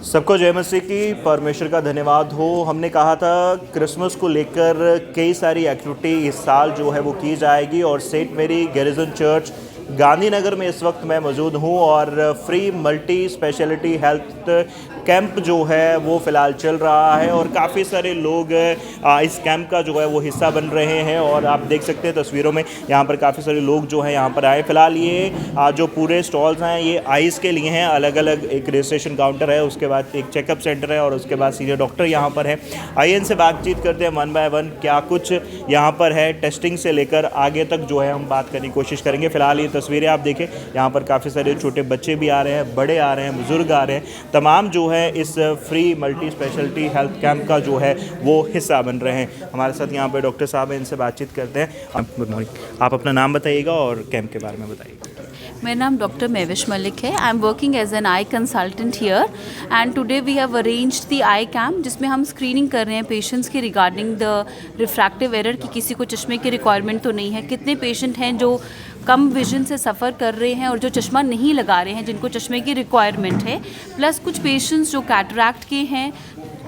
सबको जय मसीह की। परमेश्वर का धन्यवाद हो। हमने कहा था क्रिसमस को लेकर कई सारी एक्टिविटी इस साल जो है वो की जाएगी और सेंट मेरी गैरिजन चर्च गांधीनगर में इस वक्त मैं मौजूद हूँ और free multi speciality health camp जो है वो फ़िलहाल चल रहा है और काफ़ी सारे लोग इस कैंप का जो है वो हिस्सा बन रहे हैं और आप देख सकते हैं तस्वीरों में यहाँ पर काफ़ी सारे लोग जो हैं यहाँ पर आए। फ़िलहाल ये जो पूरे स्टॉल्स हैं ये आइज़ के लिए हैं। अलग अलग एक रजिस्ट्रेशन काउंटर है, उसके बाद एक चेकअप सेंटर है और उसके बाद सीनियर डॉक्टर यहाँ पर है। आइए इनसे बातचीत करते हैं वन बाय वन, क्या कुछ यहाँ पर है टेस्टिंग से लेकर आगे तक जो है हम बात करने की कोशिश करेंगे। फ़िलहाल ये तस्वीरें आप देखें, यहाँ पर काफ़ी सारे छोटे बच्चे भी आ रहे हैं, बड़े आ रहे हैं, बुज़ुर्ग आ रहे हैं, तमाम जो है इस free multi speciality health camp का जो है वो हिस्सा बन रहे हैं। हमारे साथ यहाँ पर डॉक्टर साहब हैं, इनसे बातचीत करते हैं। गुड मॉर्निंग, आप अपना नाम बताइएगा और कैंप के बारे में बताइएगा। मेरा नाम डॉक्टर मेविश मलिक है। I am working as an eye consultant here and today we have arranged the eye camp, जिसमें हम स्क्रीनिंग कर रहे हैं पेशेंट्स की रिगार्डिंग द रिफ्रैक्टिव एरर कि किसी को चश्मे की रिक्वायरमेंट तो नहीं है। कितने पेशेंट हैं जो कम विजन से सफ़र कर रहे हैं और जो चश्मा नहीं लगा रहे हैं, जिनको चश्मे की रिक्वायरमेंट है। प्लस कुछ पेशेंट्स जो कैटरैक्ट के हैं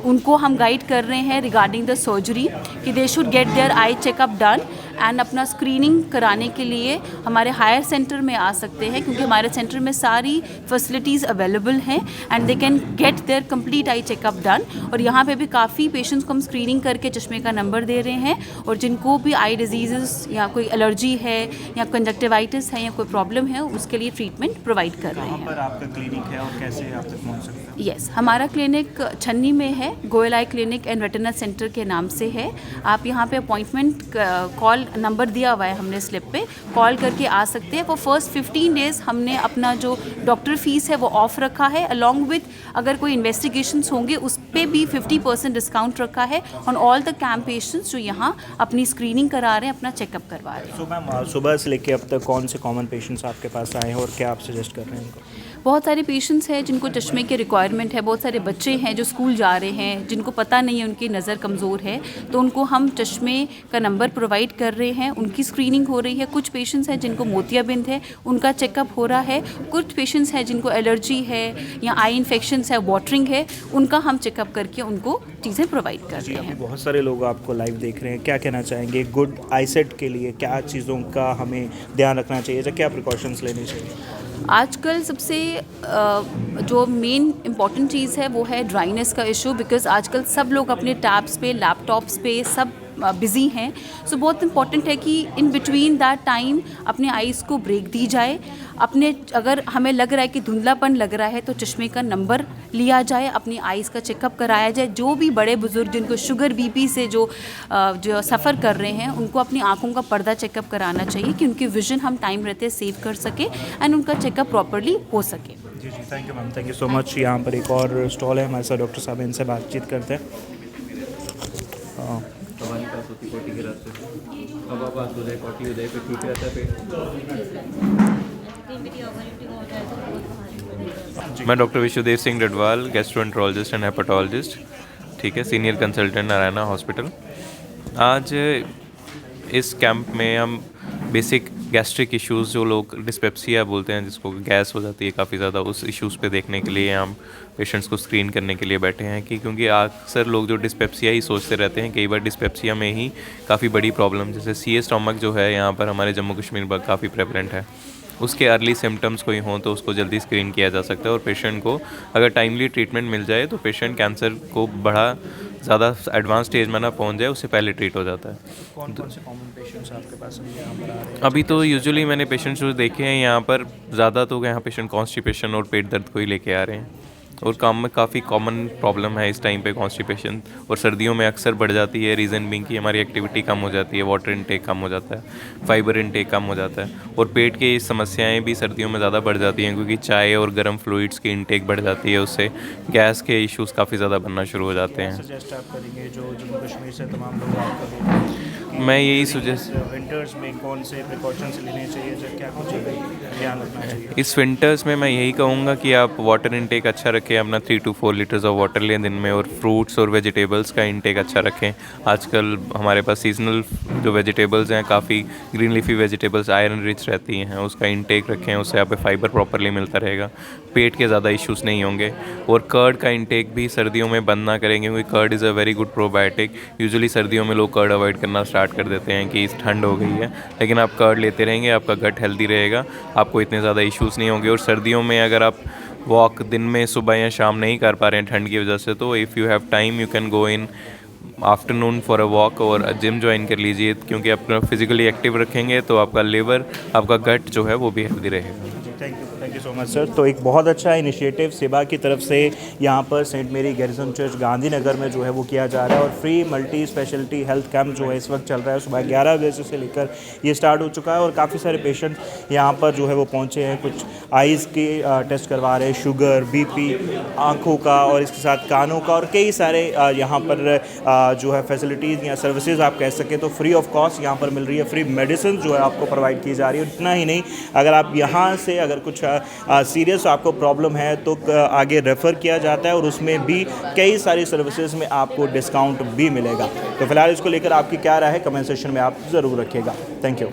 उनको हम गाइड कर रहे हैं रिगार्डिंग द सर्जरी कि they should get their eye checkup done and अपना स्क्रीनिंग कराने के लिए हमारे हायर सेंटर में आ सकते हैं, क्योंकि हमारे सेंटर में सारी फैसिलिटीज़ अवेलेबल हैं and they can get their complete eye checkup done. और यहाँ पे भी काफ़ी पेशेंट्स को हम स्क्रीनिंग करके चश्मे का नंबर दे रहे हैं और जिनको भी आई डिजीज़ या कोई एलर्जी है या कंजक्टिवाइटिस है या कोई प्रॉब्लम है उसके लिए ट्रीटमेंट प्रोवाइड कर रहे हैं। पर आपका क्लिनिक है और कैसे आप तक पहुँच सकते हैं? यस, हमारा क्लिनिक छन्नी में है, गोयल आई क्लिनिक एंड रेटिना सेंटर के नाम से है। आप यहाँ पे अपॉइंटमेंट कॉल नंबर दिया हुआ है हमने स्लिप पे, कॉल करके आ सकते हैं। वो फर्स्ट 15 डेज़ हमने अपना जो डॉक्टर फीस है वो ऑफ रखा है, अलॉन्ग विथ अगर कोई इन्वेस्टिगेशंस होंगे उस पर भी 50% डिस्काउंट रखा है on all the camp patients जो यहाँ अपनी स्क्रीनिंग करा रहे हैं, अपना चेकअप करवा रहे हैं। तो मैम सुबह से लेकर अब तक कौन से कॉमन पेशेंट्स आपके पास आए हैं और क्या आप सजेस्ट कर रहे हैं उनको? बहुत सारे पेशेंट्स हैं जिनको चश्मे की रिक्वायरमेंट है, बहुत सारे बच्चे हैं जो स्कूल जा रहे हैं जिनको पता नहीं है उनकी नज़र कमज़ोर है, तो उनको हम चश्मे का नंबर प्रोवाइड कर रहे हैं, उनकी स्क्रीनिंग हो रही है। कुछ पेशेंट्स हैं जिनको मोतियाबिंद है, उनका चेकअप हो रहा है। कुछ पेशेंट्स हैं जिनको एलर्जी है या आई इन्फेक्शंस है, वाटरिंग है, उनका हम चेकअप करके उनको चीज़ें प्रोवाइड कर रहे हैं। बहुत सारे लोग आपको लाइव देख रहे हैं, क्या कहना चाहेंगे गुड आईसेट के लिए? क्या चीज़ों का हमें ध्यान रखना चाहिए या क्या प्रिकॉशंस लेने चाहिए? आजकल सबसे जो मेन इम्पॉर्टेंट चीज़ है वो है ड्राइनेस का इशू, बिकॉज़ आजकल सब लोग अपने टैब्स पे, लैपटॉप्स पे सब बिज़ी हैं। सो बहुत इम्पॉर्टेंट है कि इन बिटवीन दैट टाइम अपने आइज़ को ब्रेक दी जाए। अपने अगर हमें लग रहा है कि धुंधलापन लग रहा है तो चश्मे का नंबर लिया जाए, अपनी आइज़ का चेकअप कराया जाए। जो भी बड़े बुजुर्ग जिनको शुगर बीपी से जो सफ़र कर रहे हैं उनको अपनी आँखों का पर्दा चेकअप कराना चाहिए कि उनकी विजन हम टाइम रहते सेव कर सकें एंड उनका चेकअप प्रॉपरली हो सके। जी जी, thank you ma'am, thank you so much. यहाँ पर एक और स्टॉल है, हमारे साथ डॉक्टर साहब, इनसे बातचीत करते हैं। हमारे पास होती कोटी के रास्ते अब आप पास उदय कोटी उदय पे ठीक रहता है पेट। मैं doctor Vishwadev Singh Radwal, gastroenterologist and hepatologist, ठीक है, सीनियर कंसल्टेंट नारायणा हॉस्पिटल। आज इस कैंप में हम बेसिक गैस्ट्रिक इश्यूज़, जो लोग डिस्पेप्सिया बोलते हैं, जिसको गैस हो जाती है काफ़ी ज़्यादा, उस इश्यूज़ पे देखने के लिए हम पेशेंट्स को स्क्रीन करने के लिए बैठे हैं कि क्योंकि अक्सर लोग जो डिस्पेप्सिया ही सोचते रहते हैं, कई बार डिस्पेप्सिया में ही काफ़ी बड़ी प्रॉब्लम, जैसे सीए स्टमक जो है यहाँ पर हमारे जम्मू कश्मीर में काफ़ी प्रेवलेंट है, उसके अर्ली सिम्टम्स कोई हों तो उसको जल्दी स्क्रीन किया जा सकता है और पेशेंट को अगर टाइमली ट्रीटमेंट मिल जाए तो पेशेंट कैंसर को बड़ा ज़्यादा एडवांस स्टेज में ना पहुंच जाए, उससे पहले ट्रीट हो जाता है। कौन कौन से कॉमन पेशेंट्स आपके पास यहाँ पर आ रहे हैं? अभी तो यूजुअली मैंने पेशेंट्स जो देखे हैं यहाँ पर ज़्यादा तो यहाँ पेशेंट कॉन्स्टिपेशन और पेट दर्द को ही लेके आ रहे हैं और काम में काफ़ी कॉमन प्रॉब्लम है इस टाइम पे कॉन्स्टिपेशन, और सर्दियों में अक्सर बढ़ जाती है। रीज़न बिंग कि हमारी एक्टिविटी कम हो जाती है, वाटर इनटेक कम हो जाता है, फाइबर इनटेक कम हो जाता है और पेट की समस्याएं भी सर्दियों में ज़्यादा बढ़ जाती हैं क्योंकि चाय और गर्म फ्लूइड्स की इनटेक बढ़ जाती है, उससे गैस के इश्यूज़ काफ़ी ज़्यादा बनना शुरू हो जाते हैं। सजेस्ट आप करेंगे जो जम्मू कश्मीर से तमाम लोग आपका देख रहे हैं, मैं यही सजेस्ट, विंटर्स में कौन से प्रिकॉशंस लेने चाहिए, जो क्या कुछ ध्यान रखना चाहिए? इस विंटर्स में मैं यही कहूँगा कि आप वाटर इनटेक अच्छा रखें, आके अपना 3 to 4 लीटर्स ऑफ वाटर लें दिन में, और फ्रूट्स और वेजिटेबल्स का इंटेक अच्छा रखें। आजकल हमारे पास सीजनल जो वेजिटेबल्स हैं, काफ़ी green leafy vegetables iron rich रहती हैं, उसका इंटेक रखें, उससे आप फाइबर प्रॉपरली मिलता रहेगा, पेट के ज़्यादा इश्यूज़ नहीं होंगे। और कर्ड का इंटेक भी सर्दियों में बंद ना करेंगे, क्योंकि curd is a very good probiotic. Usually सर्दियों में लोग कर्ड अवॉइड करना स्टार्ट कर देते हैं कि ठंड हो गई है, लेकिन आप कर्ड लेते रहेंगे, आपका गट हेल्दी रहेगा, आपको इतने ज़्यादा इश्यूज़ नहीं होंगे। और सर्दियों में अगर आप वॉक दिन में सुबह या शाम नहीं कर पा रहे हैं ठंड की वजह से, तो if you have time you can go in afternoon for a walk और जिम ज्वाइन कर लीजिए, क्योंकि अपना फिजिकली एक्टिव रखेंगे तो आपका लिवर, आपका गट जो है वो भी हेल्दी रहेगा। Thank you so much sir. तो एक बहुत अच्छा इनिशिएटिव सेबा की तरफ से यहाँ पर सेंट मेरी गैरिसन चर्च गांधीनगर में जो है वो किया जा रहा है, और free multi speciality health camp जो है इस वक्त चल रहा है। सुबह 11 बजे से लेकर ये स्टार्ट हो चुका है, और काफ़ी सारे पेशेंट यहाँ पर जो है वो पहुँचे हैं। कुछ आइज़ के टेस्ट करवा रहे हैं, शुगर, बीपी, आँखों का, और इसके साथ कानों का, और कई सारे यहाँ पर जो है फैसिलिटीज़ या सर्विसेज आप कह सकें तो फ्री ऑफ कॉस्ट यहाँ पर मिल रही है। फ्री मेडिसिन जो है आपको प्रोवाइड की जा रही है। इतना ही नहीं, अगर आप यहाँ से अगर कुछ सीरियस आपको प्रॉब्लम है तो आगे रेफ़र किया जाता है, और उसमें भी कई सारी सर्विसेज में आपको डिस्काउंट भी मिलेगा। तो फिलहाल इसको लेकर आपकी क्या राय है, कमेंट सेक्शन में आप ज़रूर रखिएगा। Thank you.